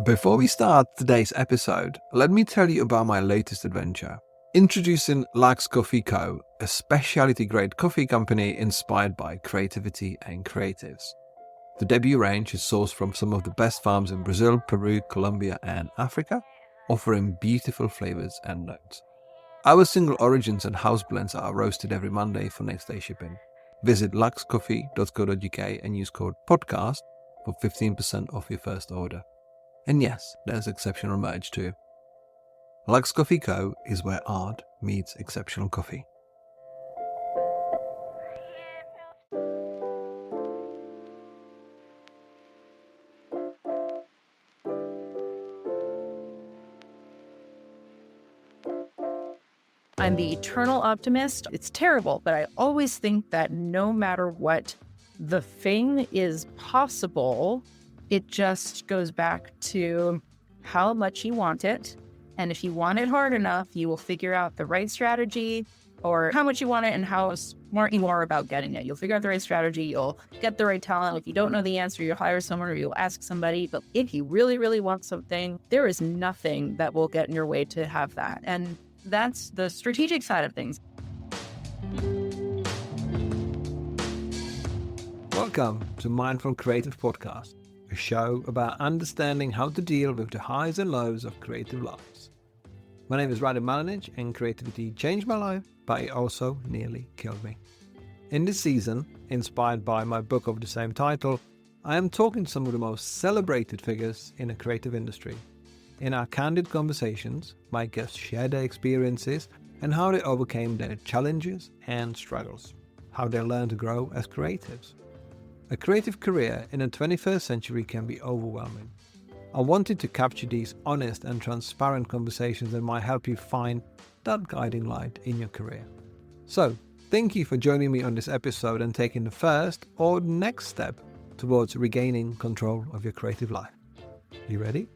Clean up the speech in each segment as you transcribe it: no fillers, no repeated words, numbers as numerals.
Before we start today's episode, let me tell you about my latest adventure. Introducing Lux Coffee Co., a specialty-grade coffee company inspired by creativity and creatives. The debut range is sourced from some of the best farms in Brazil, Peru, Colombia, and Africa, offering beautiful flavors and notes. Our single origins and house blends are roasted every Monday for next day shipping. Visit luxcoffee.co.uk and use code PODCAST for 15% off your first order. And yes, there's exceptional merch too. Lux Coffee Co. is where art meets exceptional coffee. I'm the eternal optimist. It's terrible, but I always think that no matter what the thing is possible, it just goes back to how much you want it. And if you want it hard enough, you will figure out the right strategy, or how much you want it and how smart you are about getting it. You'll figure out the right strategy. You'll get the right talent. If you don't know the answer, you'll hire someone or you'll ask somebody. But if you really, really want something, there is nothing that will get in your way to have that. And that's the strategic side of things. Welcome to Mindful Creative Podcast, a show about understanding how to deal with the highs and lows of creative lives. My name is Radim Malinic, and creativity changed my life, but it also nearly killed me. In this season, inspired by my book of the same title, I am talking to some of the most celebrated figures in the creative industry. In our candid conversations, my guests share their experiences and how they overcame their challenges and struggles, how they learned to grow as creatives. A creative career in the 21st century can be overwhelming. I wanted to capture these honest and transparent conversations that might help you find that guiding light in your career. So, thank you for joining me on this episode and taking the first or next step towards regaining control of your creative life. You ready?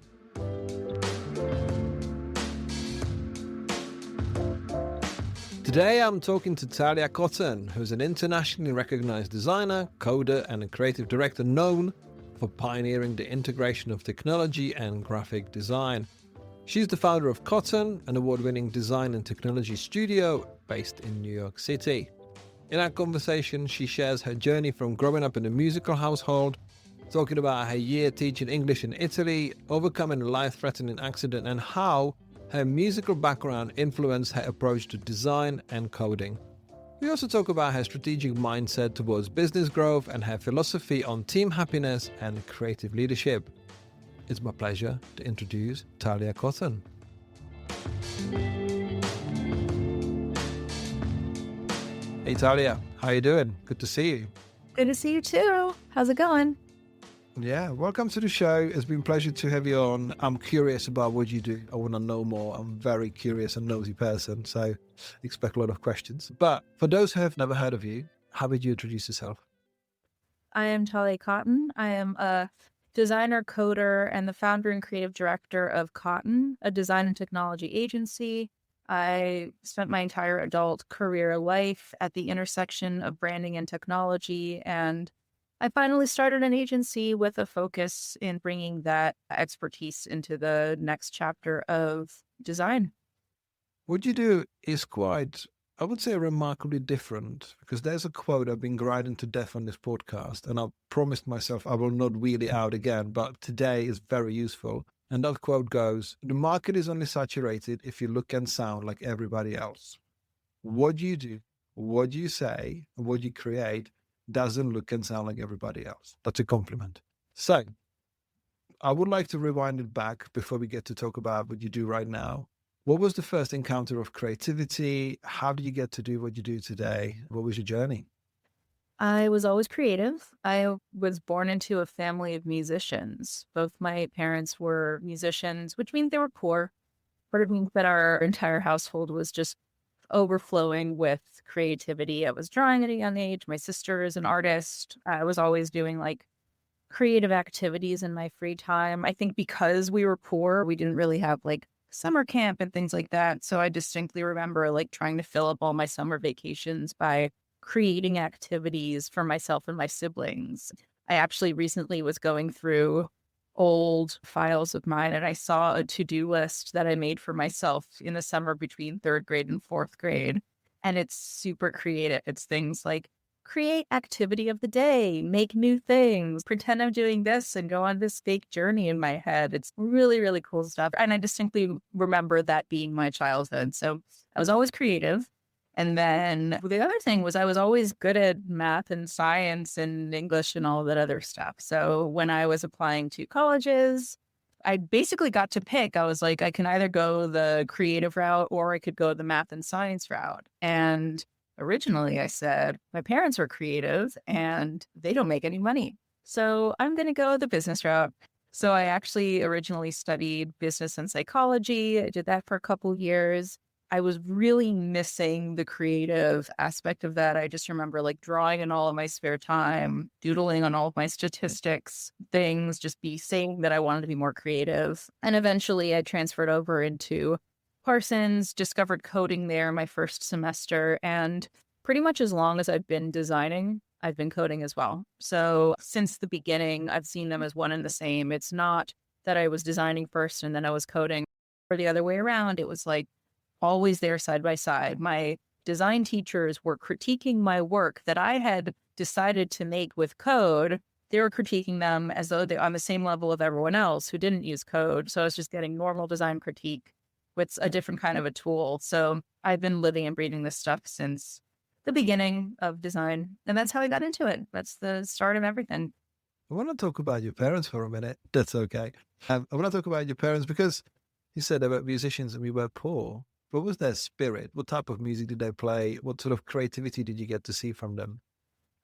Today I'm talking to Talia Cotton, who's an internationally recognized designer, coder, and a creative director known for pioneering the integration of technology and graphic design. She's the founder of Cotton, an award-winning design and technology studio based in New York City. In our conversation, she shares her journey from growing up in a musical household, talking about her year teaching English in Italy, overcoming a life-threatening accident, and how her musical background influenced her approach to design and coding. We also talk about her strategic mindset towards business growth and her philosophy on team happiness and creative leadership. It's my pleasure to introduce Talia Cotton. Hey Talia, how you doing? Good to see you. Good to see you too. How's it going? Yeah, welcome to the show. It's been a pleasure to have you on. I'm curious about what you do. I want to know more. I'm a very curious and nosy person, so expect a lot of questions. But for those who have never heard of you, how would you introduce yourself? I am Talia Cotton. I am a designer, coder, and the founder and creative director of Cotton, a design and technology agency. I spent my entire adult career life at the intersection of branding and technology, and I finally started an agency with a focus in bringing that expertise into the next chapter of design. What you do is quite, I would say, remarkably different, because there's a quote I've been grinding to death on this podcast, and I've promised myself I will not wheel it out again, but today is very useful. And that quote goes, "The market is only saturated if you look and sound like everybody else." What you do, what you say, and what you create doesn't look and sound like everybody else. That's a compliment. So I would like to rewind it back before we get to talk about what you do right now. What was the first encounter of creativity? How did you get to do what you do today? What was your journey? I was always creative. I was born into a family of musicians. Both my parents were musicians, which means they were poor, but it means that our entire household was just overflowing with creativity. I was drawing at a young age. My sister is an artist. I was always doing like creative activities in my free time. I think because we were poor, we didn't really have like summer camp and things like that. So I distinctly remember like trying to fill up all my summer vacations by creating activities for myself and my siblings. I actually recently was going through old files of mine and I saw a to-do list that I made for myself in the summer between third grade and fourth grade. And it's super creative. It's things like create activity of the day, make new things, pretend I'm doing this and go on this fake journey in my head. It's really, really cool stuff. And I distinctly remember that being my childhood. So I was always creative. And then the other thing was I was always good at math and science and English and all that other stuff. So when I was applying to colleges, I basically got to pick. I was like, I can either go the creative route or I could go the math and science route. And originally I said, my parents were creative and they don't make any money. So I'm going to go the business route. So I actually originally studied business and psychology. I did that for a couple of years. I was really missing the creative aspect of that. I just remember like drawing in all of my spare time, doodling on all of my statistics, things, just be saying that I wanted to be more creative. And eventually I transferred over into Parsons, discovered coding there my first semester. And pretty much as long as I've been designing, I've been coding as well. So since the beginning, I've seen them as one and the same. It's not that I was designing first and then I was coding or the other way around. It was like, always there side by side. My design teachers were critiquing my work that I had decided to make with code. They were critiquing them as though they're on the same level of everyone else who didn't use code. So I was just getting normal design critique with a different kind of a tool. So I've been living and breathing this stuff since the beginning of design. And that's how I got into it. That's the start of everything. I want to talk about your parents for a minute. That's okay. I want to talk about your parents because you said they were musicians and we were poor. What was their spirit? What type of music did they play? What sort of creativity did you get to see from them?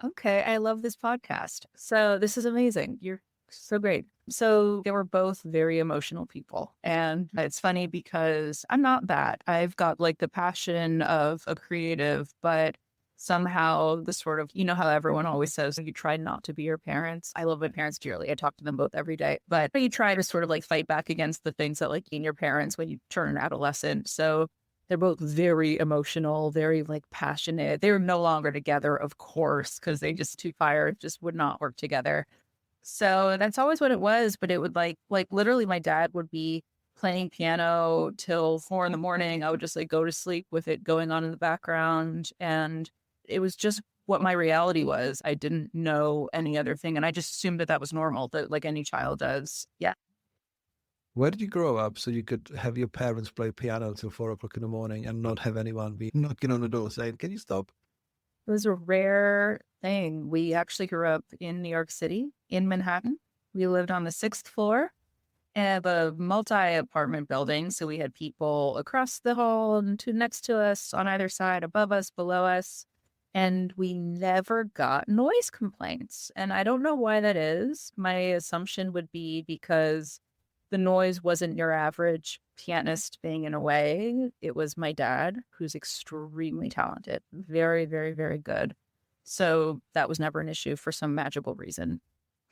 Okay, I love this podcast. So this is amazing. You're so great. So they were both very emotional people. And it's funny because I'm not that. I've got like the passion of a creative, but somehow the sort of, you know how everyone always says you try not to be your parents. I love my parents dearly. I talk to them both every day, but you try to sort of like fight back against the things that like in your parents when you turn adolescent. So they're both very emotional, very like passionate. They're no longer together, of course, because they just too fired, just would not work together. So that's always what it was. But it would like literally my dad would be playing piano till 4 a.m. I would just like go to sleep with it going on in the background. And it was just what my reality was. I didn't know any other thing. And I just assumed that that was normal, that like any child does. Yeah. Where did you grow up so you could have your parents play piano till 4 o'clock in the morning and not have anyone be knocking on the door saying, can you stop? It was a rare thing. We actually grew up in New York City, in Manhattan. We lived on the 6th floor of a multi-apartment building. So we had people across the hall and next to us, on either side, above us, below us. And we never got noise complaints. And I don't know why that is. My assumption would be because the noise wasn't your average pianist being a way. It was my dad, who's extremely talented, very, very, very good. So that was never an issue for some magical reason.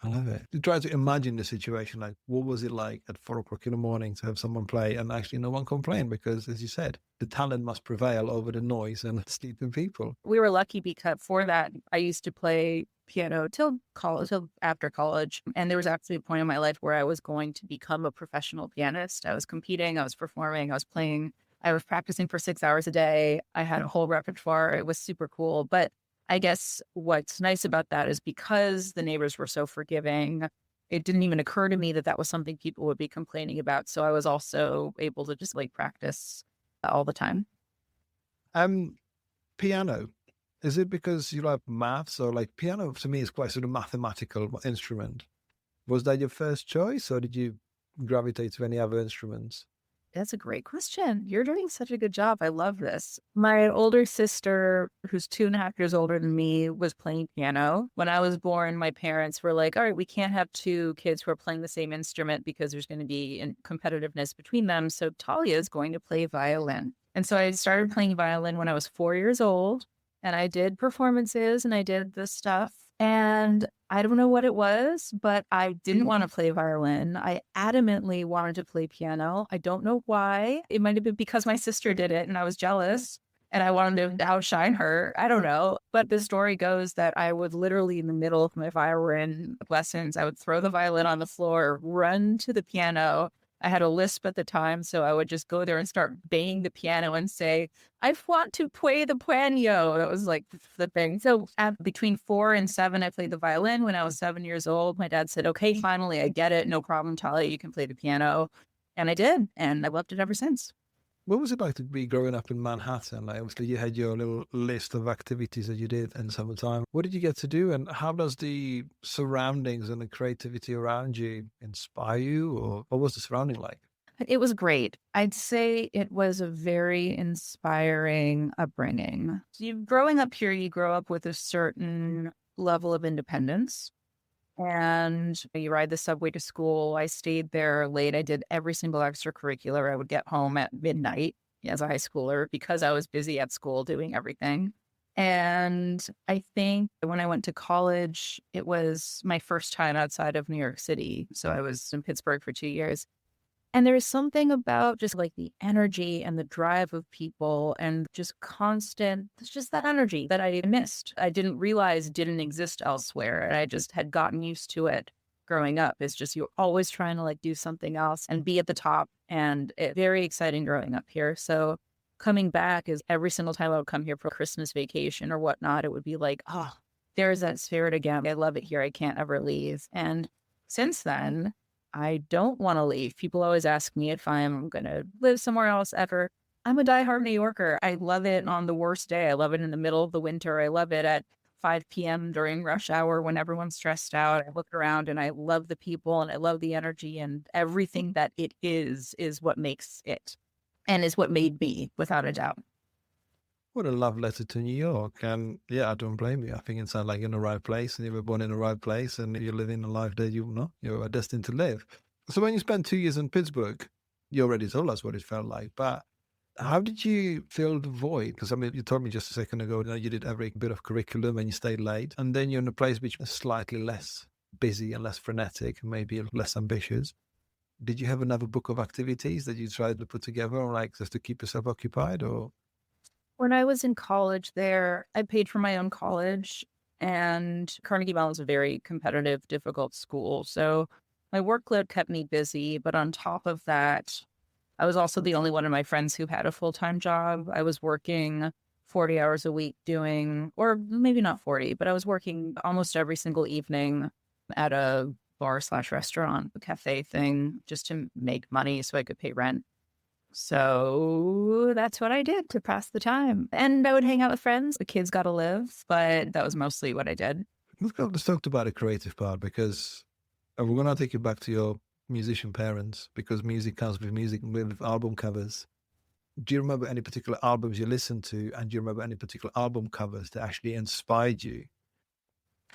I love it. You try to imagine the situation, like what was it like at 4 o'clock in the morning to have someone play and actually no one complain because, as you said, the talent must prevail over the noise and sleeping people. We were lucky because for that, I used to play piano till college, till after college. And there was actually a point in my life where I was going to become a professional pianist. I was competing, I was performing, I was playing, I was practicing for 6 hours a day. I had a whole repertoire. It was super cool. But I guess what's nice about that is because the neighbors were so forgiving, it didn't even occur to me that that was something people would be complaining about. So I was also able to just like practice all the time. Piano. Is it because you like maths or like piano to me is quite sort of mathematical instrument? Was that your first choice or did you gravitate to any other instruments? That's a great question. You're doing such a good job. I love this. My older sister, who's 2.5 years older than me, was playing piano. When I was born, my parents were like, all right, we can't have two kids who are playing the same instrument because there's going to be competitiveness between them. So Talia is going to play violin. And so I started playing violin when I was 4 years old. And I did performances and I did this stuff. And I don't know what it was, but I didn't want to play violin. I adamantly wanted to play piano. I don't know why. It might have been because my sister did it and I was jealous. and I wanted to outshine her. I don't know. But the story goes that I would literally, in the middle of my violin lessons, I would throw the violin on the floor, run to the piano. I had a lisp at the time, so I would just go there and start banging the piano and say, I want to play the piano. That was like the thing. So between 4 and 7, I played the violin. When I was 7 years old, my dad said, okay, finally, I get it. No problem, Talia, you can play the piano. And I did. And I loved it ever since. What was it like to be growing up in Manhattan? Like, obviously, you had your little list of activities that you did in summertime. What did you get to do, and how does the surroundings and the creativity around you inspire you, or what was the surrounding like? It was great. I'd say it was a very inspiring upbringing. Growing up here, you grow up with a certain level of independence. And you ride the subway to school. I stayed there late. I did every single extracurricular. I would get home at midnight as a high schooler because I was busy at school doing everything. And I think when I went to college, it was my first time outside of New York City. So I was in Pittsburgh for 2 years. And there's something about just like the energy and the drive of people and just constant, it's just that energy that I missed. I didn't realize didn't exist elsewhere. And I just had gotten used to it growing up. It's just you're always trying to like do something else and be at the top. And it's very exciting growing up here. So coming back is every single time I would come here for Christmas vacation or whatnot, it would be like, oh, there's that spirit again. I love it here. I can't ever leave. And since then, I don't want to leave. People always ask me if I'm going to live somewhere else ever. I'm a diehard New Yorker. I love it on the worst day. I love it in the middle of the winter. I love it at 5 p.m. during rush hour when everyone's stressed out. I look around and I love the people and I love the energy, and everything that it is what makes it and is what made me, without a doubt. What a love letter to New York. And yeah, I don't blame you. I think it sounds like you're in the right place, and you were born in the right place, and you're living a life that you're destined to live. So when you spent 2 years in Pittsburgh, you already told us what it felt like, but how did you fill the void? Because I mean, you told me just a second ago that you did every bit of curriculum and you stayed late, and then you're in a place which is slightly less busy and less frenetic, maybe less ambitious. Did you have another book of activities that you tried to put together, or like just to keep yourself occupied, or? When I was in college there, I paid for my own college, and Carnegie Mellon is a very competitive, difficult school. So my workload kept me busy. But on top of that, I was also the only one of my friends who had a full-time job. I was working 40 hours a week doing, or maybe not 40, but I was working almost every single evening at a bar/restaurant, a cafe thing, just to make money so I could pay rent. So that's what I did to pass the time. And I would hang out with friends. The kids got to live, but that was mostly what I did. Let's talk about the creative part, because we're going to take you back to your musician parents, because music comes with music, with album covers. Do you remember any particular albums you listened to, and do you remember any particular album covers that actually inspired you?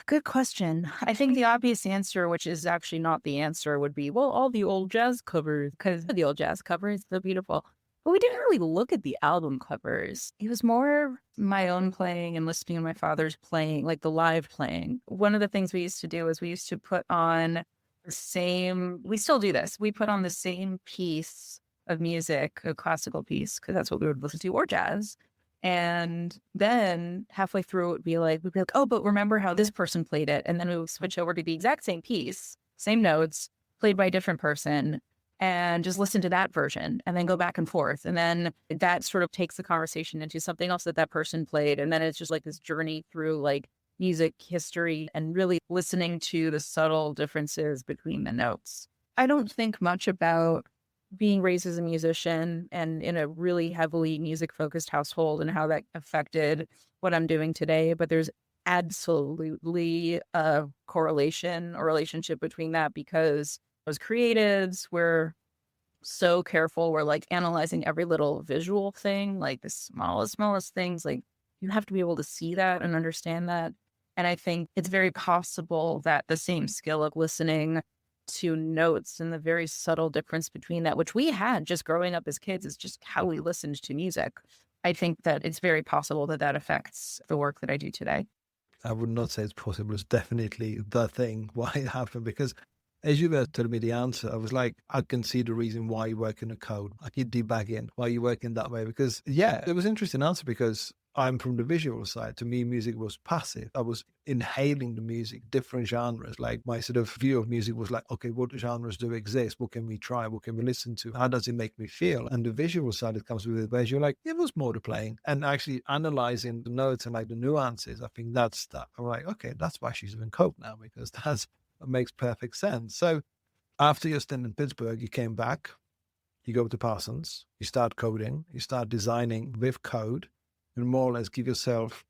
Good question. I think the obvious answer, which is actually not the answer, would be, well, all the old jazz covers, because the old jazz covers are so beautiful. But we didn't really look at the album covers. It was more my own playing and listening to my father's playing, like the live playing. One of the things we used to do is we used to put on we still do this. We put on the same piece of music, a classical piece, because that's what we would listen to, or jazz. And then halfway through, we'd be like, oh, but remember how this person played it. And then we would switch over to the exact same piece, same notes, played by a different person, and just listen to that version and then go back and forth. And then that sort of takes the conversation into something else that person played. And then it's just like this journey through like music history and really listening to the subtle differences between the notes. I don't think much about being raised as a musician and in a really heavily music-focused household and how that affected what I'm doing today. But there's absolutely a correlation or relationship between that, because as creatives, we're so careful. We're like analyzing every little visual thing, like the smallest things. Like you have to be able to see that and understand that. And I think it's very possible that the same skill of listening to notes and the very subtle difference between that, which we had just growing up as kids, is just how we listened to music. I think that it's very possible that that affects the work that I do today. I would not say it's possible. It's definitely the thing why it happened, because As you were telling me the answer, I was like, I can see the reason why you work in the code. I can debug in why you work in that way. Because yeah, it was an interesting answer because I'm from the visual side. To me, music was passive. I was inhaling the music, different genres. Like my sort of view of music was like, okay, what genres do exist? What can we try? What can we listen to? How does it make me feel? And the visual side that comes with it, where you're like, it was more to playing and actually analyzing the notes and like the nuances. I think that's that. I'm like, okay, that's why she's doing code now, because that makes perfect sense. So after your stint in Pittsburgh, you came back, you go to Parsons, you start coding, you start designing with code, and more or less give yourself,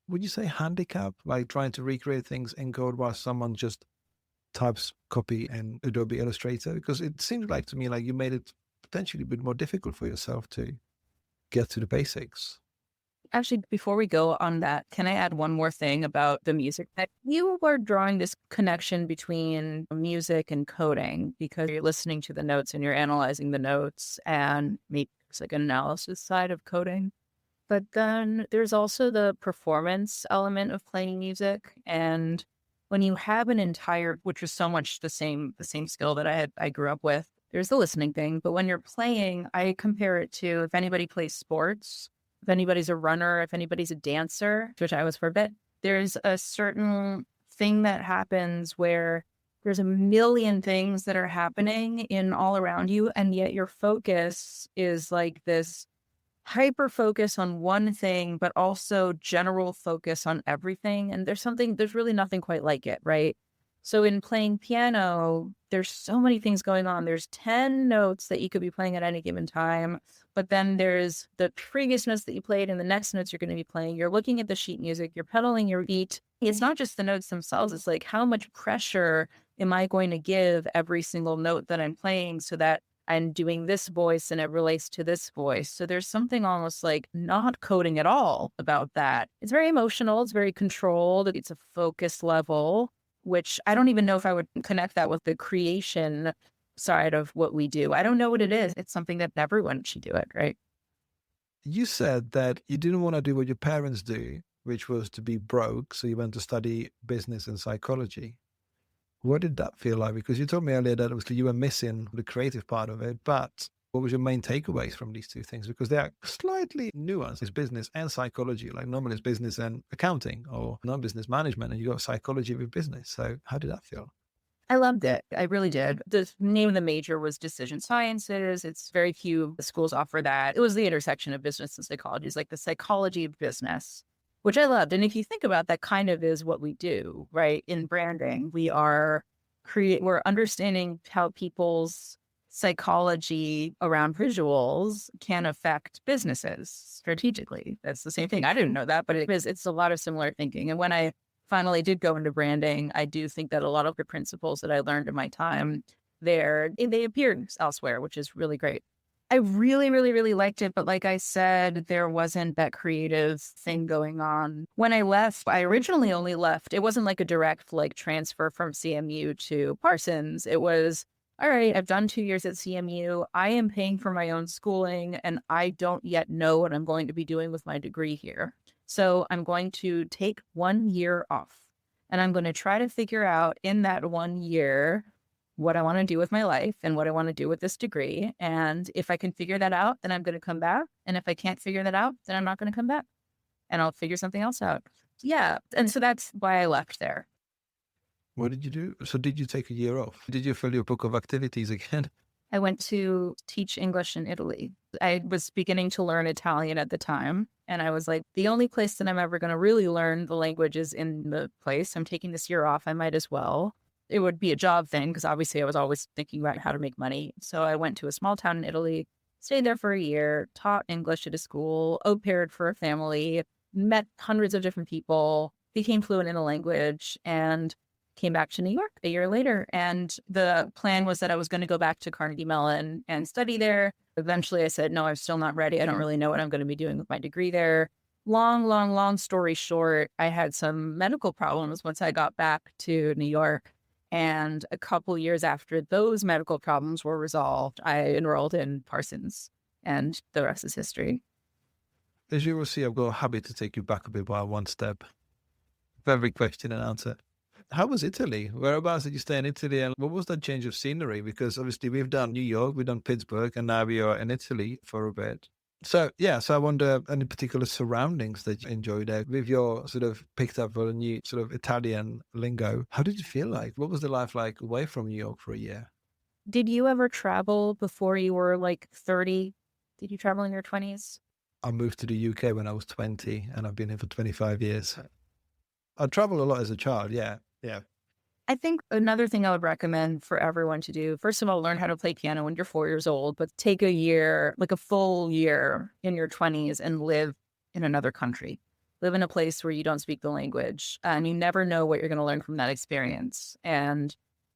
would you say handicap, like trying to recreate things in code while someone just types copy in Adobe Illustrator? Because it seems like to me like you made it potentially a bit more difficult for yourself to get to the basics. Actually, before we go on that, can I add one more thing about the music? That you were drawing this connection between music and coding because you're listening to the notes and you're analyzing the notes, and maybe it's like an analysis side of coding. But then there's also the performance element of playing music. And when you have an entire, which is so much the same skill that I grew up with, there's the listening thing. But when you're playing, I compare it to if anybody plays sports, if anybody's a runner, if anybody's a dancer, which I was for a bit, there's a certain thing that happens where there's a million things that are happening in all around you. And yet your focus is like this hyper focus on one thing, but also general focus on everything. And there's really nothing quite like it, right? So in playing piano, there's so many things going on. There's 10 notes that you could be playing at any given time, but then there's the previous notes that you played and the next notes you're going to be playing. You're looking at the sheet music, you're pedaling your feet. It's not just the notes themselves. It's like, how much pressure am I going to give every single note that I'm playing so that I'm doing this voice and it relates to this voice. So there's something almost like not coding at all about that. It's very emotional. It's very controlled. It's a focus level, which I don't even know if I would connect that with the creation side of what we do. I don't know what it is. It's something that everyone should do it, right? You said that you didn't want to do what your parents do, which was to be broke. So you went to study business and psychology. What did that feel like? Because you told me earlier that obviously you were missing the creative part of it, but what was your main takeaways from these two things? Because they are slightly nuanced. It's business and psychology. Like normally it's business and accounting or non-business management, and you got psychology with business. So how did that feel? I loved it. I really did. The name of the major was decision sciences. It's very few schools offer that. It was the intersection of business and psychology. It's like the psychology of business, which I loved. And if you think about that, kind of is what we do, right? In branding, we're understanding how people's psychology around visuals can affect businesses strategically. That's the same thing. I didn't know that, but it's a lot of similar thinking. And when I finally did go into branding, I do think that a lot of the principles that I learned in my time there, they appeared elsewhere, which is really great. I really, really, really liked it. But like I said, there wasn't that creative thing going on. When I left, I originally only left. It wasn't like a direct transfer from CMU to Parsons. It was, all right, I've done 2 years at CMU. I am paying for my own schooling and I don't yet know what I'm going to be doing with my degree here. So I'm going to take 1 year off and I'm going to try to figure out in that 1 year what I want to do with my life and what I want to do with this degree. And if I can figure that out, then I'm going to come back. And if I can't figure that out, then I'm not going to come back and I'll figure something else out. Yeah. And so that's why I left there. What did you do? So did you take a year off? Did you fill your book of activities again? I went to teach English in Italy. I was beginning to learn Italian at the time. And I was like, the only place that I'm ever going to really learn the language is in the place. I'm taking this year off. I might as well. It would be a job thing because obviously I was always thinking about how to make money. So I went to a small town in Italy, stayed there for a year, taught English at a school, au paired for a family, met hundreds of different people, became fluent in the language, and came back to New York a year later. And the plan was that I was going to go back to Carnegie Mellon and study there. Eventually I said, no, I'm still not ready. I don't really know what I'm going to be doing with my degree there. Long story short, I had some medical problems once I got back to New York. And a couple years after those medical problems were resolved, I enrolled in Parsons, and the rest is history. As you will see, I've got a habit to take you back a bit by one step. For every question and answer. How was Italy? Whereabouts did you stay in Italy? And what was that change of scenery? Because obviously we've done New York, we've done Pittsburgh, and now we are in Italy for a bit. So, yeah, so I wonder any particular surroundings that you enjoyed there with your sort of picked up a new sort of Italian lingo. How did it feel like? What was the life like away from New York for a year? Did you ever travel before you were like 30? Did you travel in your 20s? I moved to the UK when I was 20 and I've been here for 25 years. I traveled a lot as a child. Yeah. Yeah. I think another thing I would recommend for everyone to do, first of all, learn how to play piano when you're 4 years old, but take a year, like a full year in your 20s and live in another country. Live in a place where you don't speak the language and you never know what you're going to learn from that experience. And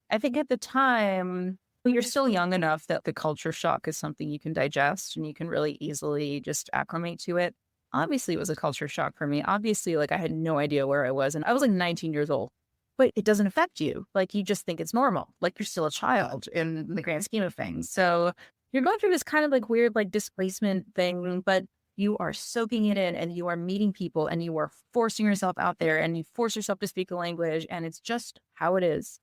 I think at the time, you're still young enough that the culture shock is something you can digest and you can really easily just acclimate to it. Obviously, it was a culture shock for me. Obviously, like I had no idea where I was. And I was like 19 years old. But it doesn't affect you. Like you just think it's normal. Like you're still a child in the grand scheme of things. So you're going through this kind of like weird like displacement thing, but you are soaking it in and you are meeting people and you are forcing yourself out there and you force yourself to speak a language and it's just how it is.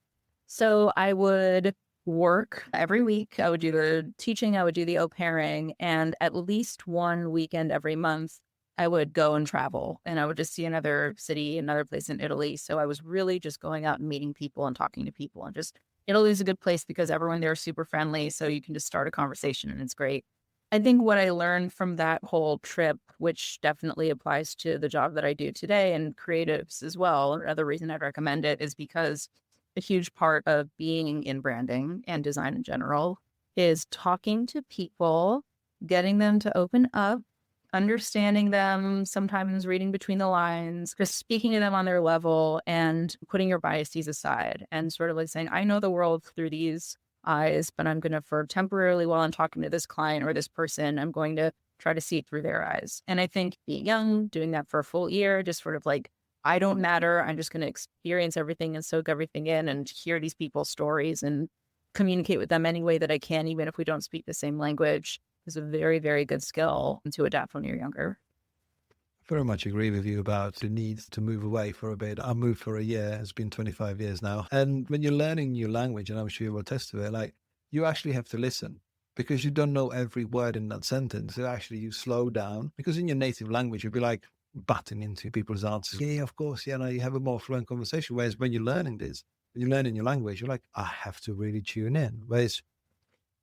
So I would work every week. I would do the teaching, I would do the au pairing, and at least one weekend every month, I would go and travel and I would just see another city, another place in Italy. So I was really just going out and meeting people and talking to people and just Italy is a good place because everyone there is super friendly. So you can just start a conversation and it's great. I think what I learned from that whole trip, which definitely applies to the job that I do today and creatives as well. Another reason I'd recommend it is because a huge part of being in branding and design in general is talking to people, getting them to open up, understanding them, sometimes reading between the lines, just speaking to them on their level and putting your biases aside and sort of like saying, I know the world through these eyes, but I'm going to, for temporarily while I'm talking to this client or this person, I'm going to try to see it through their eyes. And I think being young, doing that for a full year, just sort of like, I don't matter. I'm just going to experience everything and soak everything in and hear these people's stories and communicate with them any way that I can, even if we don't speak the same language, is a very, very good skill to adapt when you're younger. Very much agree with you about the need to move away for a bit. I moved for a year. It's been 25 years now. And when you're learning new language, and I'm sure you will attest to it, like you actually have to listen because you don't know every word in that sentence. So actually you slow down because in your native language, you'll be like butting into people's answers. Yeah, of course. Yeah, no, you have a more fluent conversation. Whereas when you're learning this, when you're learning your language, you're like, I have to really tune in. Whereas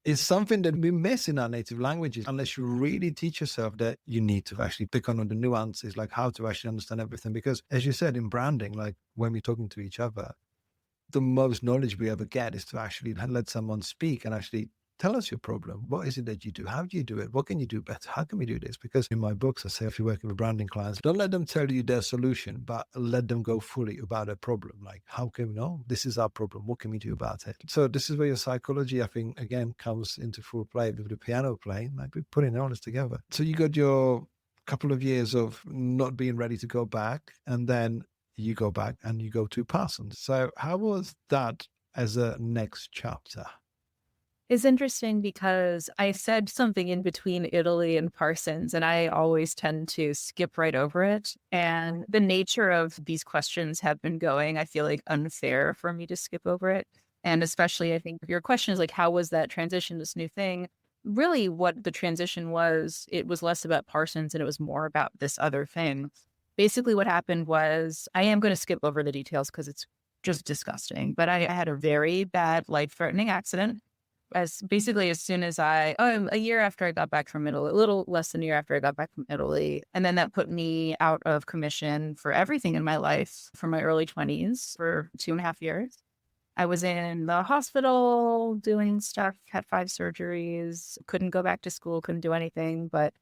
it's something that we miss in our native languages unless you really teach yourself that you need to actually pick on the nuances, like how to actually understand everything. Because as you said, in branding, like when we're talking to each other, the most knowledge we ever get is to actually let someone speak and actually tell us your problem. What is it that you do? How do you do it? What can you do better? How can we do this? Because in my books, I say if you're working with branding clients, don't let them tell you their solution, but let them go fully about their problem. Like, how can we know? This is our problem. What can we do about it? So this is where your psychology, I think, again, comes into full play with the piano playing. Like we're putting all this together. So you got your couple of years of not being ready to go back, and then you go back and you go to Parsons. So how was that as a next chapter? It's interesting because I said something in between Italy and Parsons, and I always tend to skip right over it. And the nature of these questions have been going, I feel like unfair for me to skip over it. And especially, I think your question is like, how was that transition, this new thing? Really, what the transition was, it was less about Parsons and it was more about this other thing. Basically, what happened was, I am going to skip over the details because it's just disgusting, but I had a very bad life-threatening accident as soon as a year after I got back from Italy, a little less than a year after I got back from Italy. And then that put me out of commission for everything in my life for my early 20s for 2.5 years. I was in the hospital doing stuff, had 5 surgeries, couldn't go back to school, couldn't do anything. But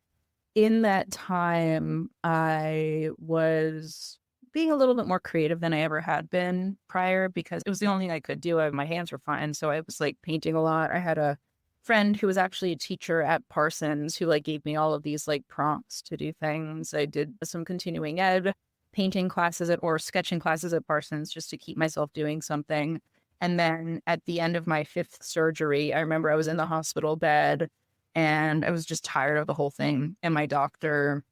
in that time, I was being a little bit more creative than I ever had been prior because it was the only thing I could do. My hands were fine. So I was like painting a lot. I had a friend who was actually a teacher at Parsons who like gave me all of these like prompts to do things. I did some continuing ed painting classes or sketching classes at Parsons just to keep myself doing something. And then at the end of my 5th surgery, I remember I was in the hospital bed and I was just tired of the whole thing. And my doctor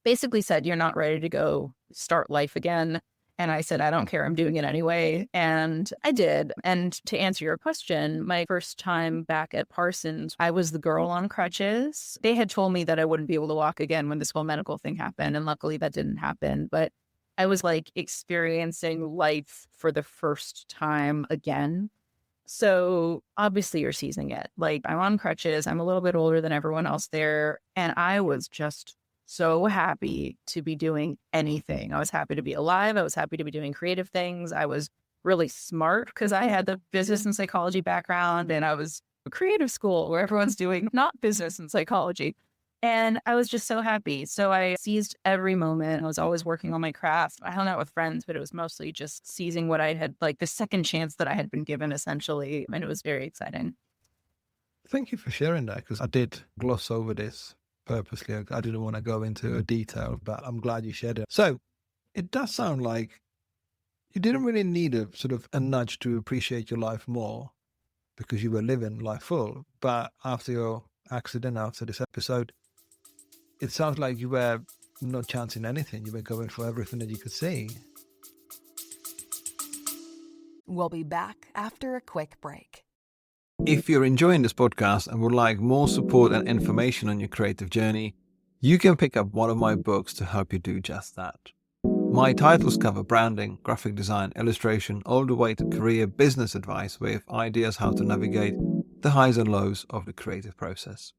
basically said, you're not ready to go start life again. And I said, I don't care. I'm doing it anyway. And I did. And to answer your question, my first time back at Parsons, I was the girl on crutches. They had told me that I wouldn't be able to walk again when this whole medical thing happened. And luckily that didn't happen. But I was like experiencing life for the first time again. So obviously you're seizing it. Like, I'm on crutches. I'm a little bit older than everyone else there. And I was just so happy to be doing anything. I was happy to be alive. I was happy to be doing creative things. I was really smart because I had the business and psychology background, and I was a creative school where everyone's doing not business and psychology. And I was just so happy. So I seized every moment. I was always working on my craft. I hung out with friends, but it was mostly just seizing what I had, like the second chance that I had been given, essentially. And it was very exciting. Thank you for sharing that, because I did gloss over this purposely. I didn't want to go into a detail, but I'm glad you shared it. So it does sound like you didn't really need a sort of a nudge to appreciate your life more because you were living life full. But after your accident, after this episode, it sounds like you were not chancing anything. You were going for everything that you could see. We'll be back after a quick break. If you're enjoying this podcast and would like more support and information on your creative journey, you can pick up one of my books to help you do just that. My titles cover branding, graphic design, illustration, all the way to career business advice with ideas how to navigate the highs and lows of the creative process.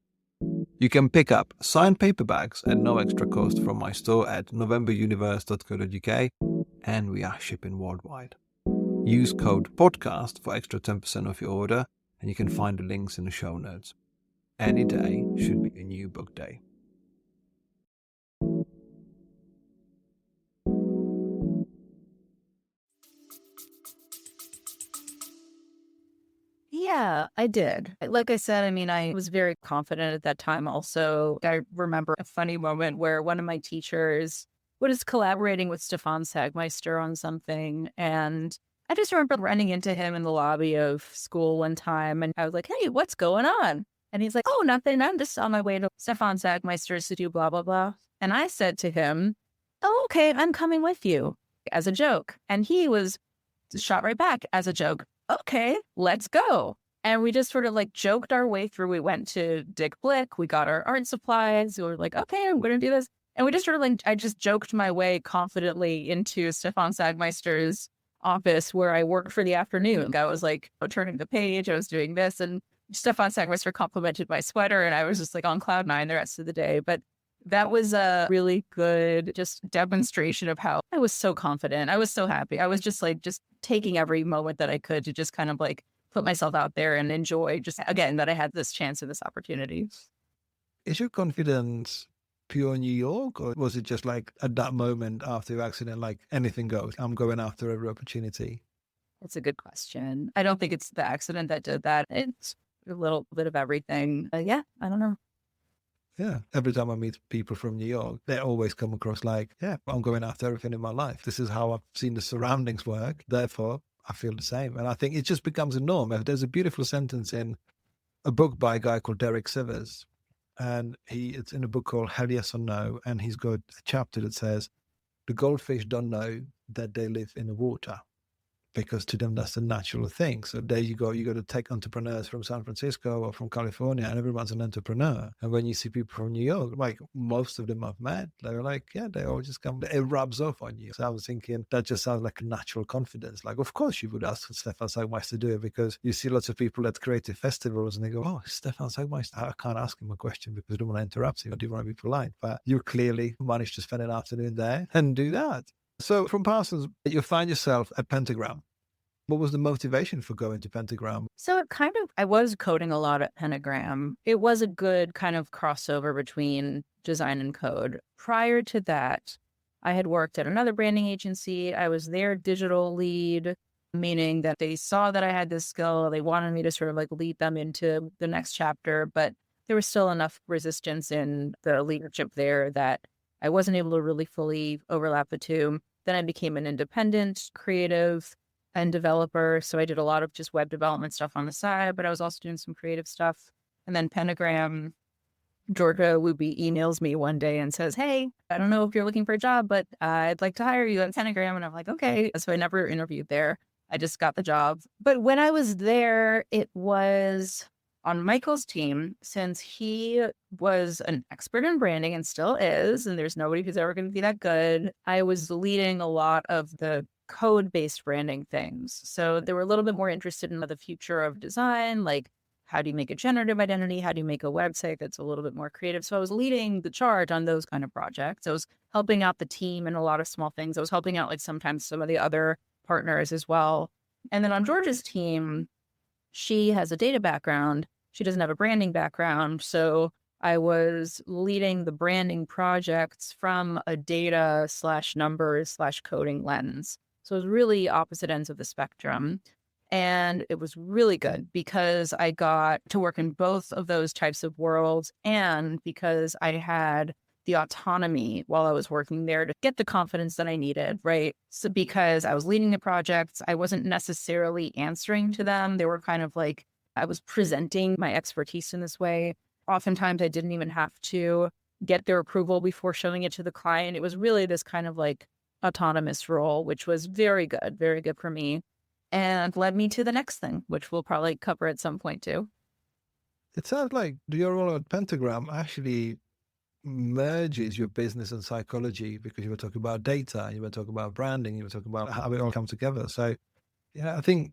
You can pick up signed paperbacks at no extra cost from my store at novemberuniverse.co.uk, and we are shipping worldwide. Use code PODCAST for extra 10% off your order, and you can find the links in the show notes. Any day should be a new book day. Yeah, I did. Like I said, I mean, I was very confident at that time also. I remember a funny moment where one of my teachers was collaborating with Stefan Sagmeister on something. And I just remember running into him in the lobby of school one time. And I was like, hey, what's going on? And he's like, oh, nothing. I'm just on my way to Stefan Sagmeister's to do blah, blah, blah. And I said to him, oh, okay, I'm coming with you, as a joke. And he was shot right back as a joke. Okay, let's go. And we just sort of like joked our way through. We went to Dick Blick. We got our art supplies. We were like, okay, I'm going to do this. And we just sort of like, I just joked my way confidently into Stefan Sagmeister's office where I worked for the afternoon. I was like turning the page. I was doing this. And Stefan Sagmeister complimented my sweater. And I was just like on cloud nine the rest of the day. But that was a really good just demonstration of how I was so confident. I was so happy. I was just like, just taking every moment that I could to just kind of like put myself out there and enjoy just, again, that I had this chance and this opportunity. Is your confidence pure New York, or was it just like at that moment after your accident, like anything goes, I'm going after every opportunity? That's a good question. I don't think it's the accident that did that. It's a little bit of everything. Yeah, I don't know. Yeah. Every time I meet people from New York, they always come across like, yeah, I'm going after everything in my life. This is how I've seen the surroundings work. Therefore, I feel the same. And I think it just becomes a norm. There's a beautiful sentence in a book by a guy called Derek Sivers. And it's in a book called Hell Yes or No. And he's got a chapter that says, the goldfish don't know that they live in the water, because to them that's the natural thing. So there you go. You got to take entrepreneurs from San Francisco or from California, and everyone's an entrepreneur. And when you see people from New York, like most of them I've met, they're like, yeah, they all just come, it rubs off on you. So I was thinking that just sounds like a natural confidence. Like, of course you would ask Stefan Sagmeister to do it, because you see lots of people at creative festivals and they go, oh, Stefan Sagmeister, I can't ask him a question because I don't want to interrupt him. I do want to be polite. But you clearly managed to spend an afternoon there and do that. So from Parsons, you find yourself at Pentagram. What was the motivation for going to Pentagram? So it kind of, I was coding a lot at Pentagram. It was a good kind of crossover between design and code. Prior to that, I had worked at another branding agency. I was their digital lead, meaning that they saw that I had this skill. They wanted me to sort of like lead them into the next chapter, but there was still enough resistance in the leadership there that I wasn't able to really fully overlap the two. Then I became an independent creative and developer. So I did a lot of just web development stuff on the side, but I was also doing some creative stuff. And then Pentagram Georgia Luby emails me one day and says, hey, I don't know if you're looking for a job, but I'd like to hire you at Pentagram. And I'm like, okay. So I never interviewed there. I just got the job. But when I was there, it was on Michael's team, since he was an expert in branding and still is, and there's nobody who's ever going to be that good. I was leading a lot of the code-based branding things. So they were a little bit more interested in the future of design, like how do you make a generative identity? How do you make a website that's a little bit more creative? So I was leading the charge on those kind of projects. I was helping out the team in a lot of small things. I was helping out like sometimes some of the other partners as well. And then on George's team, she has a data background. She doesn't have a branding background. So I was leading the branding projects from a data / numbers / coding lens. So it was really opposite ends of the spectrum. And it was really good because I got to work in both of those types of worlds, and because I had the autonomy while I was working there to get the confidence that I needed, right? So because I was leading the projects, I wasn't necessarily answering to them. They were kind of like, I was presenting my expertise in this way. Oftentimes I didn't even have to get their approval before showing it to the client. It was really this kind of like autonomous role, which was very good for me. And led me to the next thing, which we'll probably cover at some point too. It sounds like your role at Pentagram actually merges your business and psychology, because you were talking about data, you were talking about branding, you were talking about how it all comes together. So, I think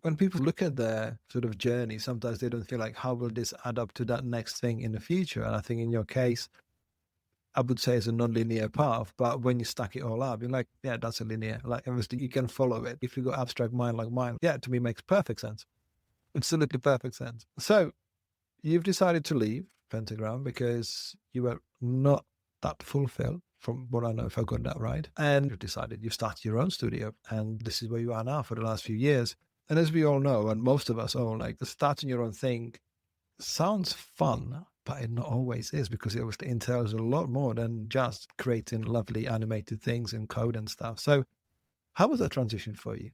when people look at their sort of journey, sometimes they don't feel like, how will this add up to that next thing in the future? And I think in your case, I would say it's a non-linear path, but when you stack it all up, you're like, yeah, that's a linear. Like, obviously, you can follow it. If you go abstract mind like mine, yeah, to me makes perfect sense. Absolutely perfect sense. So you've decided to leave Pentagram because you were not that fulfilled, from what I know, if I got that right. And you've decided you've started your own studio, and this is where you are now for the last few years. And as we all know, and most of us all, like, starting your own thing sounds fun, but it not always is, because it obviously entails a lot more than just creating lovely animated things and code and stuff. So how was that transition for you?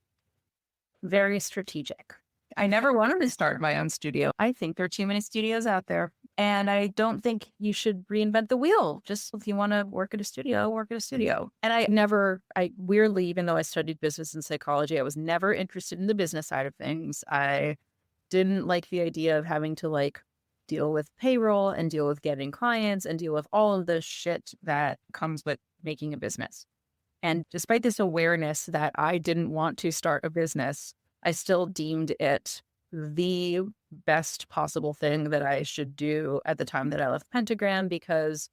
Very strategic. I never wanted to start my own studio. I think there are too many studios out there. And I don't think you should reinvent the wheel. Just if you want to work at a studio, work at a studio. And I weirdly, even though I studied business and psychology, I was never interested in the business side of things. I didn't like the idea of having to like deal with payroll and deal with getting clients and deal with all of the shit that comes with making a business. And despite this awareness that I didn't want to start a business, I still deemed it the best possible thing that I should do at the time that I left Pentagram, because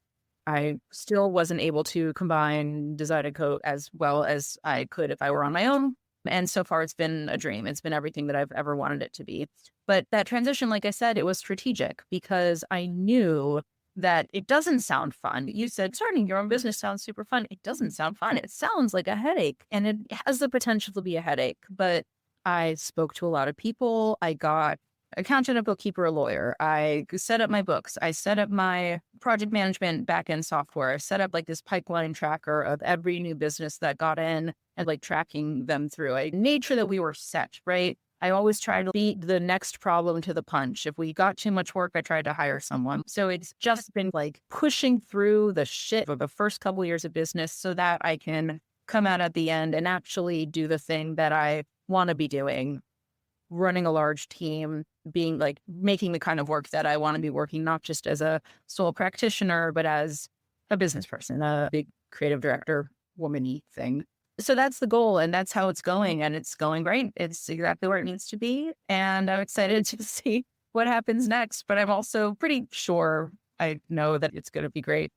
I still wasn't able to combine design and code as well as I could if I were on my own. And so far, it's been a dream. It's been everything that I've ever wanted it to be. But that transition, like I said, it was strategic because I knew that it doesn't sound fun. You said starting your own business sounds super fun. It doesn't sound fun. It sounds like a headache, and it has the potential to be a headache. But I spoke to a lot of people. I got accountant, a bookkeeper, a lawyer. I set up my books. I set up my project management backend software. I set up like this pipeline tracker of every new business that got in and like tracking them through. I made sure that we were set, right? I always try to beat the next problem to the punch. If we got too much work, I tried to hire someone. So it's just been like pushing through the shit for the first couple of years of business so that I can come out at the end and actually do the thing that I want to be doing, running a large team, being like making the kind of work that I want to be working, not just as a sole practitioner, but as a business person, a big creative director, woman-y thing. So that's the goal, and that's how it's going, and it's going great. It's exactly where it needs to be, and I'm excited to see what happens next, but I'm also pretty sure I know that it's going to be great.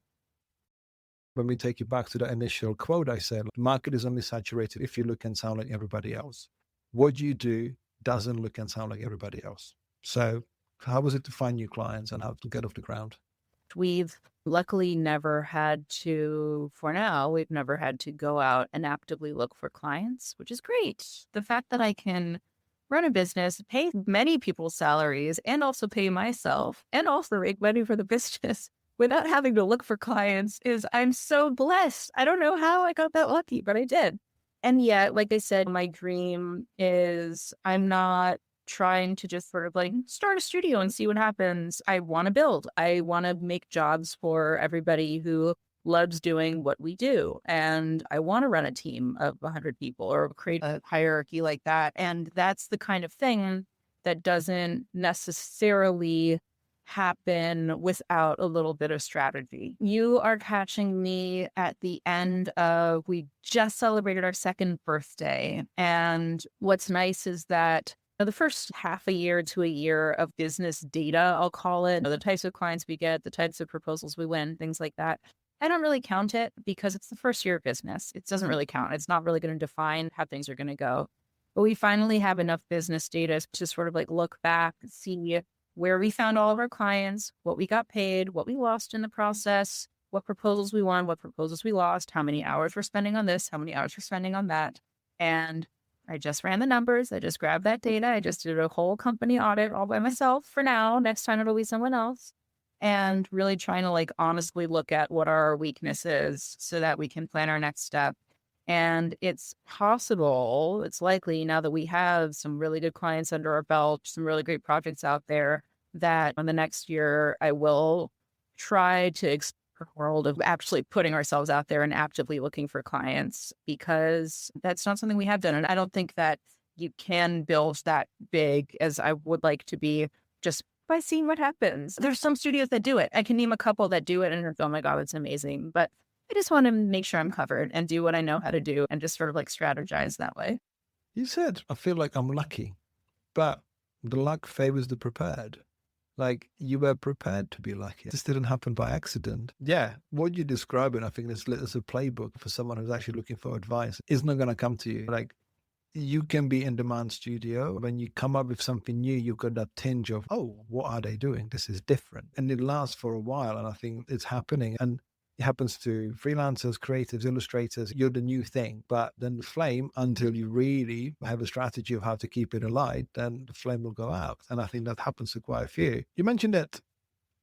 When we take you back to the initial quote I said, the market is only saturated if you look and sound like everybody else. What you do doesn't look and sound like everybody else. So how was it to find new clients and how to get off the ground? We've luckily never had to, for now, we've never had to go out and actively look for clients, which is great. The fact that I can run a business, pay many people's salaries, and also pay myself, and also make money for the business without having to look for clients I'm so blessed. I don't know how I got that lucky, but I did. And yet, like I said, my dream is I'm not trying to just sort of like start a studio and see what happens. I want to build. I want to make jobs for everybody who loves doing what we do. And I want to run a team of 100 people or create a hierarchy like that. And that's the kind of thing that doesn't necessarily happen without a little bit of strategy. You are catching me at the end of, we just celebrated our second birthday. And what's nice is that the first half a year to a year of business data, I'll call it, the types of clients we get, the types of proposals we win, things like that. I don't really count it because it's the first year of business. It doesn't really count. It's not really going to define how things are going to go. But we finally have enough business data to sort of like look back, see where we found all of our clients, what we got paid, what we lost in the process, what proposals we won, what proposals we lost, how many hours we're spending on this, how many hours we're spending on that. And I just ran the numbers. I just grabbed that data. I just did a whole company audit all by myself for now. Next time it'll be someone else. And really trying to like honestly look at what are our weaknesses so that we can plan our next step. And it's possible, it's likely now that we have some really good clients under our belt, some really great projects out there, that in the next year, I will try to explore the world of actually putting ourselves out there and actively looking for clients, because that's not something we have done. And I don't think that you can build that big as I would like to be just by seeing what happens. There's some studios that do it. I can name a couple that do it and oh my God, it's amazing. But I just want to make sure I'm covered and do what I know how to do and just sort of like strategize that way. You said, I feel like I'm lucky, but the luck favors the prepared. Like you were prepared to be lucky. This didn't happen by accident. Yeah, what you're describing, I think there's a playbook for someone who's actually looking for advice. It's not going to come to you. Like you can be in demand studio. When you come up with something new, you've got that tinge of, oh, what are they doing? This is different. And it lasts for a while. And I think it's happening. And it happens to freelancers, creatives, illustrators. You're the new thing. But then the flame, until you really have a strategy of how to keep it alight, then the flame will go out. And I think that happens to quite a few. You mentioned that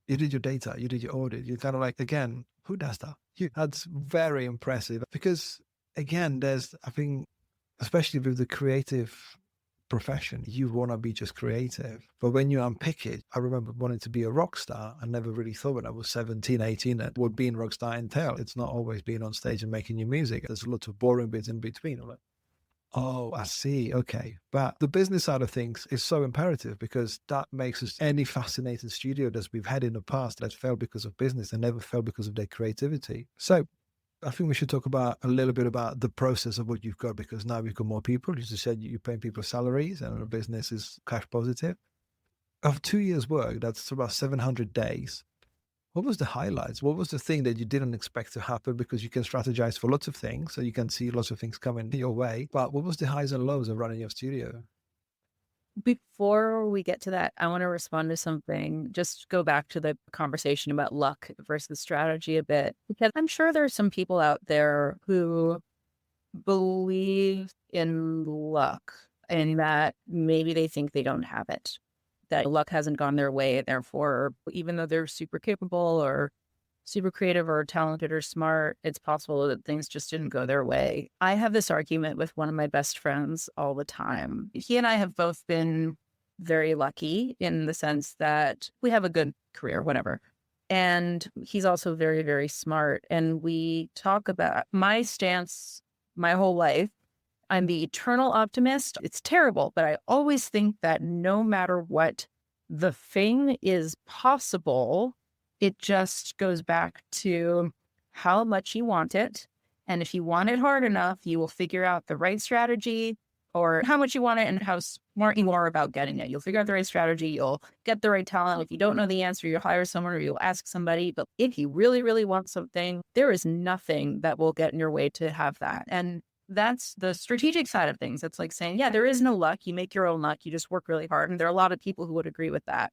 you did your data, you did your audit. You're kind of like, again, who does that? That's very impressive. Because again, I think, especially with the creative profession, you want to be just creative. But when you unpick it, I remember wanting to be a rock star. I never really thought when I was 17, 18, that what being a rock star entail. It's not always being on stage and making your music. There's a lot of boring bits in between. I'm like, oh, I see. Okay. But the business side of things is so imperative because that makes us any fascinating studio that we've had in the past that failed because of business and never failed because of their creativity. So I think we should talk about a little bit about the process of what you've got, because now we've got more people. You just said you're paying people salaries and the business is cash positive. Of 2 years' work, that's about 700 days. What was the highlights? What was the thing that you didn't expect to happen? Because you can strategize for lots of things, so you can see lots of things coming your way. But what was the highs and lows of running your studio? Before we get to that, I want to respond to something, just go back to the conversation about luck versus strategy a bit, because I'm sure there are some people out there who believe in luck and that maybe they think they don't have it, that luck hasn't gone their way. Therefore, even though they're super capable or super creative or talented or smart, it's possible that things just didn't go their way. I have this argument with one of my best friends all the time. He and I have both been very lucky in the sense that we have a good career, whatever. And he's also very, very smart. And we talk about my stance my whole life. I'm the eternal optimist. It's terrible, but I always think that no matter what, the thing is possible. It just goes back to how much you want it. And if you want it hard enough, you will figure out the right strategy, or how much you want it and how smart you are about getting it. You'll figure out the right strategy. You'll get the right talent. If you don't know the answer, you'll hire someone or you'll ask somebody. But if you really, really want something, there is nothing that will get in your way to have that. And that's the strategic side of things. It's like saying, yeah, there is no luck. You make your own luck. You just work really hard. And there are a lot of people who would agree with that.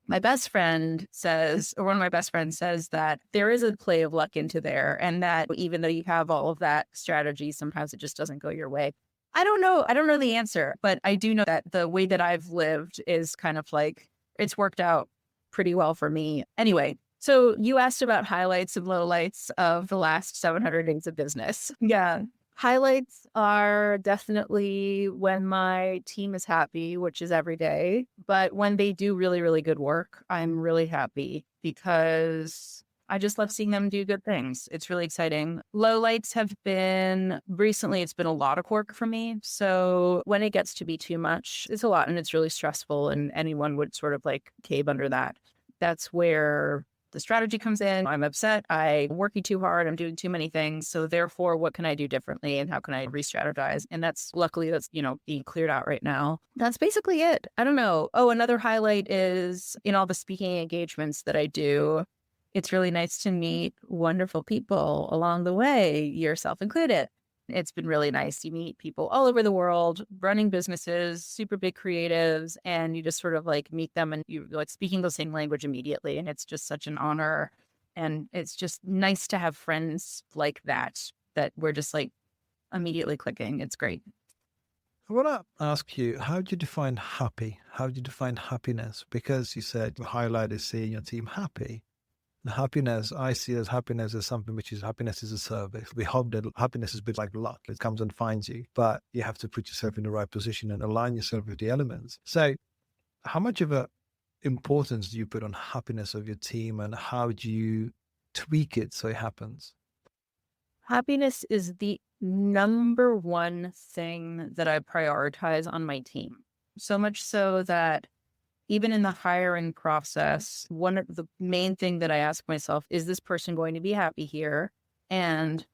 My best friend says, or one of my best friends says, that there is a play of luck into there. And that even though you have all of that strategy, sometimes it just doesn't go your way. I don't know. I don't know the answer, but I do know that the way that I've lived is kind of like, it's worked out pretty well for me. Anyway, so you asked about highlights and lowlights of the last 700 days of business. Yeah. Highlights are definitely when my team is happy, which is every day. But when they do really, really good work, I'm really happy because I just love seeing them do good things. It's really exciting. Lowlights have been recently, it's been a lot of work for me. So when it gets to be too much, it's a lot and it's really stressful. And anyone would sort of like cave under that. That's where the strategy comes in. I'm upset. I'm working too hard. I'm doing too many things. So therefore, what can I do differently and how can I re-strategize? And luckily that's, being cleared out right now. That's basically it. I don't know. Oh, another highlight is in all the speaking engagements that I do. It's really nice to meet wonderful people along the way, yourself included. It's been really nice. You meet people all over the world, running businesses, super big creatives, and you just sort of like meet them and you're like speaking the same language immediately. And it's just such an honor. And it's just nice to have friends like that we're just like immediately clicking. It's great. I want to ask you, how do you define happy? How do you define happiness? Because you said the highlight is seeing your team happy. Happiness, I see as happiness as something which is happiness is a service. We hope that happiness is a bit like luck. It comes and finds you, but you have to put yourself in the right position and align yourself with the elements. So how much of a importance do you put on happiness of your team and how do you tweak it so it happens? Happiness is the number one thing that I prioritize on my team. So much so that even in the hiring process, one of the main thing that I ask myself, is this person going to be happy here? And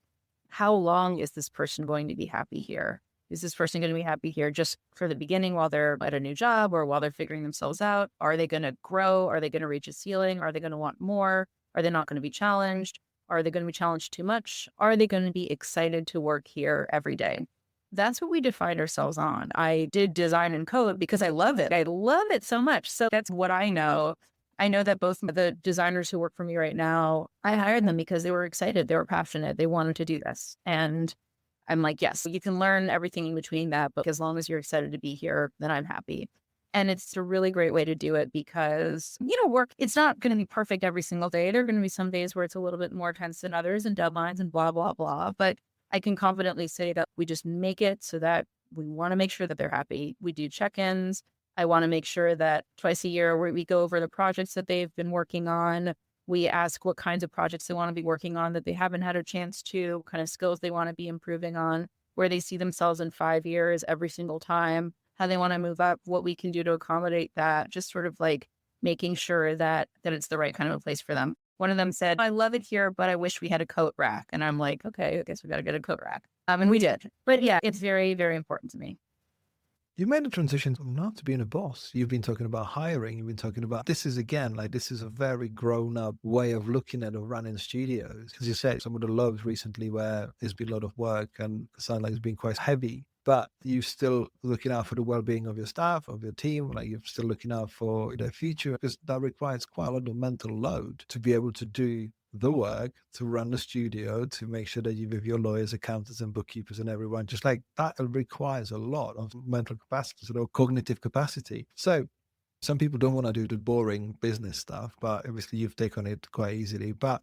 how long is this person going to be happy here? Is this person going to be happy here just for the beginning while they're at a new job or while they're figuring themselves out? Are they going to grow? Are they going to reach a ceiling? Are they going to want more? Are they not going to be challenged? Are they going to be challenged too much? Are they going to be excited to work here every day? That's what we defined ourselves on. I did design and code because I love it. I love it so much. So that's what I know. I know that both the designers who work for me right now, I hired them because they were excited. They were passionate. They wanted to do this. And I'm like, yes, you can learn everything in between that. But as long as you're excited to be here, then I'm happy. And it's a really great way to do it because, work, it's not going to be perfect every single day. There are going to be some days where it's a little bit more tense than others and deadlines and blah, blah, blah. But I can confidently say that we just make it so that we want to make sure that they're happy. We do check-ins. I want to make sure that twice a year we go over the projects that they've been working on. We ask what kinds of projects they want to be working on that they haven't had a chance to, kind of skills they want to be improving on, where they see themselves in 5 years every single time, how they want to move up, what we can do to accommodate that, just sort of like making sure that it's the right kind of a place for them. One of them said, I love it here, but I wish we had a coat rack. And I'm like, okay, I guess we got to get a coat rack. And we did. But yeah, it's very, very important to me. You made a transition not to being a boss. You've been talking about hiring. You've been talking about this is a very grown up way of looking at or running studios. As you said, some of the lows recently where there's been a lot of work and it sounds like it's been quite heavy, but you're still looking out for the well-being of your staff, of your team. Like you're still looking out for their future because that requires quite a lot of mental load to be able to do the work, to run the studio, to make sure that you with your lawyers, accountants and bookkeepers and everyone, just like that requires a lot of mental capacity, sort of cognitive capacity. So some people don't want to do the boring business stuff, but obviously you've taken it quite easily. But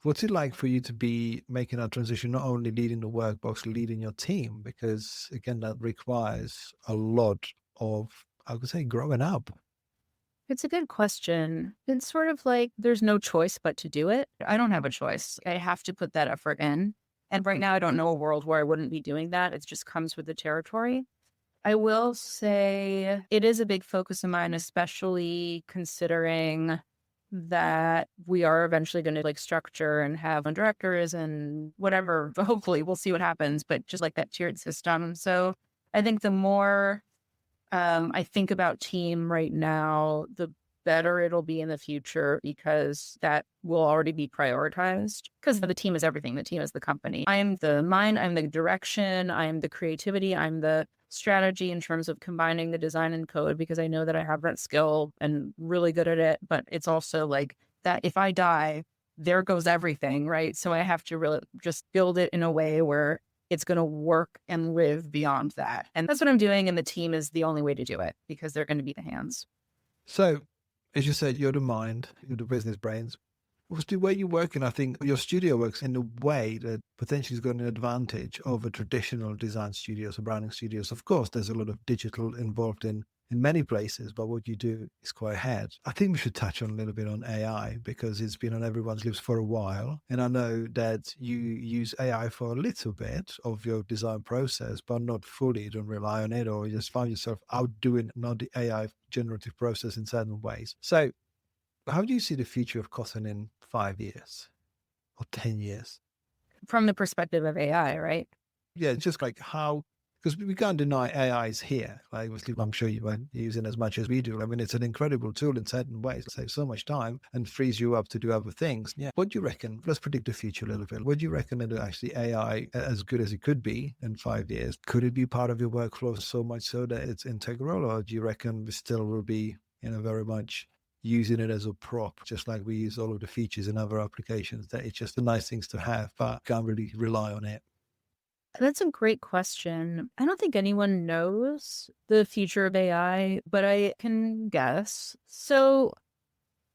what's it like for you to be making that transition, not only leading the work, but also leading your team? Because again, that requires a lot of, I would say, growing up. It's a good question. It's sort of like there's no choice but to do it. I don't have a choice. I have to put that effort in. And right now, I don't know a world where I wouldn't be doing that. It just comes with the territory. I will say it is a big focus of mine, especially considering that we are eventually going to like structure and have directors and whatever. Hopefully, we'll see what happens, but just like that tiered system. So I think the more I think about team right now, the better it'll be in the future because that will already be prioritized because the team is everything. The team is the company. I'm the mind, I'm the direction, I'm the creativity, I'm the strategy in terms of combining the design and code because I know that I have that skill and really good at it. But it's also like that if I die, there goes everything, right? So I have to really just build it in a way where it's going to work and live beyond that. And that's what I'm doing. And the team is the only way to do it because they're going to be the hands. So, as you said, you're the mind, you're the business brains. Because the way you're working, I think your studio works in a way that potentially is got an advantage over traditional design studios or branding studios. Of course, there's a lot of digital involved in many places, but what you do is quite ahead. I think we should touch on a little bit on AI because it's been on everyone's lips for a while. And I know that you use AI for a little bit of your design process, but not fully. You don't rely on it, or you just find yourself outdoing not the AI generative process in certain ways. So how do you see the future of Cotton in 5 years or 10 years? From the perspective of AI, right? Yeah, just like how, because we can't deny AI is here. Like, obviously, I'm sure you won't use it as much as we do. I mean, it's an incredible tool in certain ways. It saves so much time and frees you up to do other things. Yeah. What do you reckon? Let's predict the future a little bit. What do you reckon that actually AI, as good as it could be in 5 years, could it be part of your workflow so much so that it's integral? Or do you reckon we still will be, very much using it as a prop, just like we use all of the features in other applications, that it's just the nice things to have, but can't really rely on it? That's a great question. I don't think anyone knows the future of AI, but I can guess. So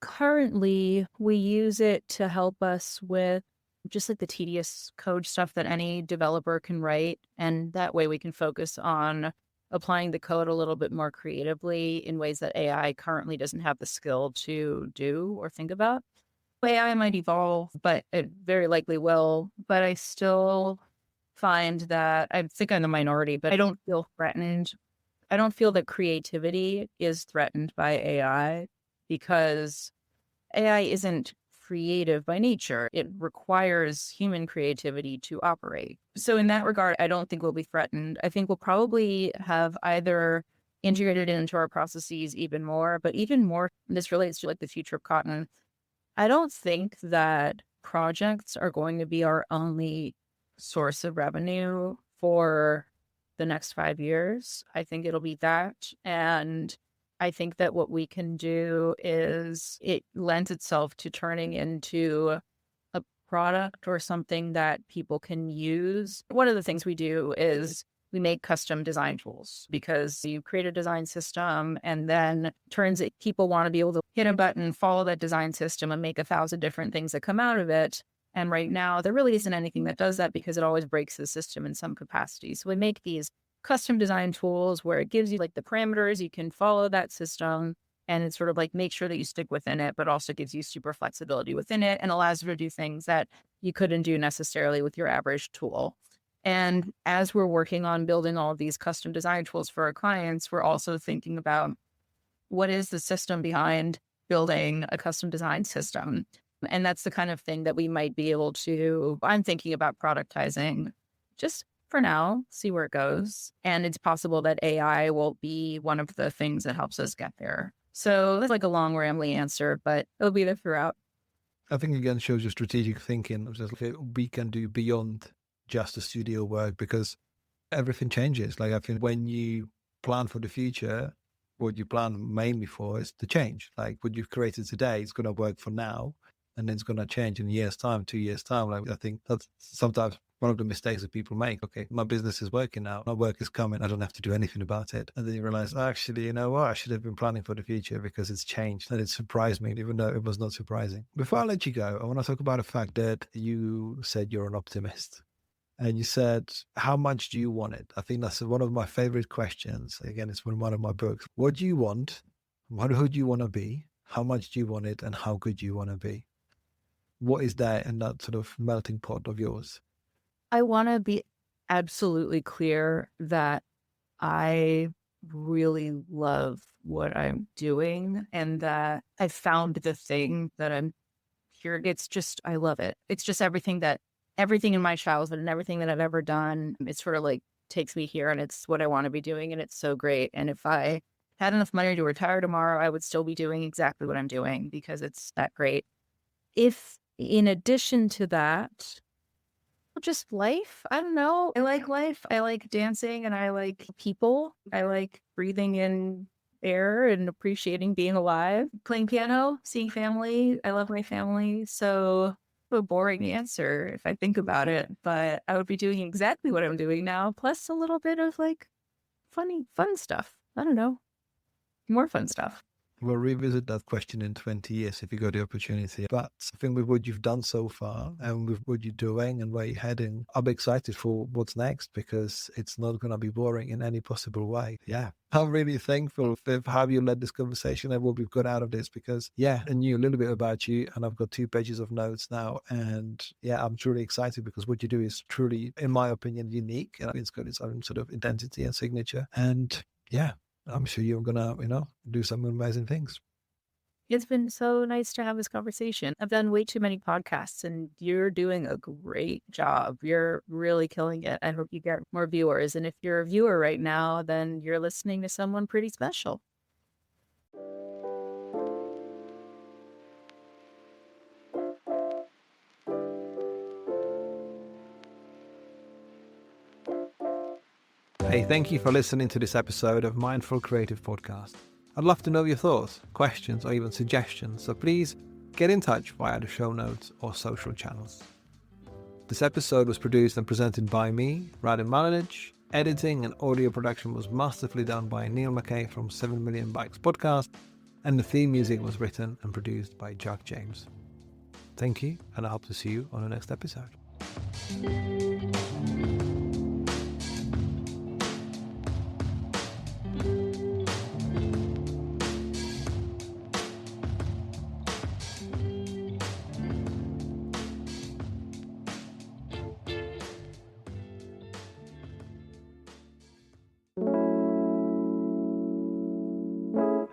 currently, we use it to help us with just like the tedious code stuff that any developer can write. And that way we can focus on applying the code a little bit more creatively in ways that AI currently doesn't have the skill to do or think about. AI might evolve, but it very likely will. But I still find that I think I'm the minority, but I don't feel threatened. I don't feel that creativity is threatened by AI because AI isn't creative by nature. It requires human creativity to operate. So in that regard, I don't think we'll be threatened. I think we'll probably have either integrated it into our processes even more, but even more, this relates to like the future of cotton. I don't think that projects are going to be our only source of revenue for the next 5 years. I think it'll be that. And I think that what we can do is it lends itself to turning into a product or something that people can use. One of the things we do is we make custom design tools because you create a design system and then turns it, people want to be able to hit a button, follow that design system and make 1,000 different things that come out of it. And right now, there really isn't anything that does that because it always breaks the system in some capacity. So we make these custom design tools where it gives you like the parameters, you can follow that system and it's sort of like make sure that you stick within it, but also gives you super flexibility within it and allows you to do things that you couldn't do necessarily with your average tool. And as we're working on building all of these custom design tools for our clients, we're also thinking about what is the system behind building a custom design system. And that's the kind of thing that we might be able to, I'm thinking about productizing just for now, see where it goes. And it's possible that AI will be one of the things that helps us get there. So that's like a long, rambly answer, but it'll be there throughout. I think again shows your strategic thinking of just like we can do beyond just the studio work because everything changes. Like I think when you plan for the future, what you plan mainly for is the change. Like what you've created today is going to work for now, and then it's going to change in a year's time, 2 years' time. Like I think that's sometimes one of the mistakes that people make. Okay, my business is working now. My work is coming. I don't have to do anything about it. And then you realize, actually, you know what? I should have been planning for the future because it's changed. And it surprised me, even though it was not surprising. Before I let you go, I want to talk about the fact that you said you're an optimist. And you said, how much do you want it? I think that's one of my favorite questions. Again, it's from one of my books. What do you want? Who do you want to be? How much do you want it? And how good do you want to be? What is there in that sort of melting pot of yours? I want to be absolutely clear that I really love what I'm doing and that I found the thing that I'm here. It's just, I love it. It's just everything in my childhood and everything that I've ever done. It sort of like takes me here and it's what I want to be doing. And it's so great. And if I had enough money to retire tomorrow, I would still be doing exactly what I'm doing because it's that great. If in addition to that, just life. I don't know. I like life. I like dancing and I like people. I like breathing in air and appreciating being alive. Playing piano, seeing family. I love my family. So a boring answer if I think about it, but I would be doing exactly what I'm doing now, plus a little bit of like fun stuff. I don't know. More fun stuff. We'll revisit that question in 20 years if you got the opportunity. But I think with what you've done so far and with what you're doing and where you're heading, I'll be excited for what's next because it's not going to be boring in any possible way. Yeah. I'm really thankful for how you led this conversation and what we've got out of this because, I knew a little bit about you and I've got 2 pages of notes now. And I'm truly excited because what you do is truly, in my opinion, unique. And it's got its own sort of identity and signature. And I'm sure you're going to, do some amazing things. It's been so nice to have this conversation. I've done way too many podcasts and you're doing a great job. You're really killing it. I hope you get more viewers. And if you're a viewer right now, then you're listening to someone pretty special. Hey, thank you for listening to this episode of Mindful Creative Podcast. I'd love to know your thoughts, questions, or even suggestions, so please get in touch via the show notes or social channels. This episode was produced and presented by me, Radim Malinic. Editing and audio production was masterfully done by Neil McKay from 7 Million Bikes Podcast, and the theme music was written and produced by Jack James. Thank you, and I hope to see you on the next episode.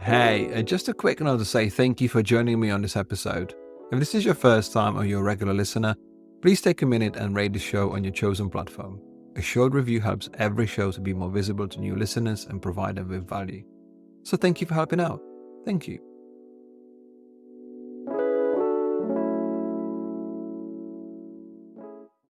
Hey, just a quick note to say thank you for joining me on this episode. If this is your first time or you're a regular listener, please take a minute and rate the show on your chosen platform. A short review helps every show to be more visible to new listeners and provide them with value. So thank you for helping out. Thank you.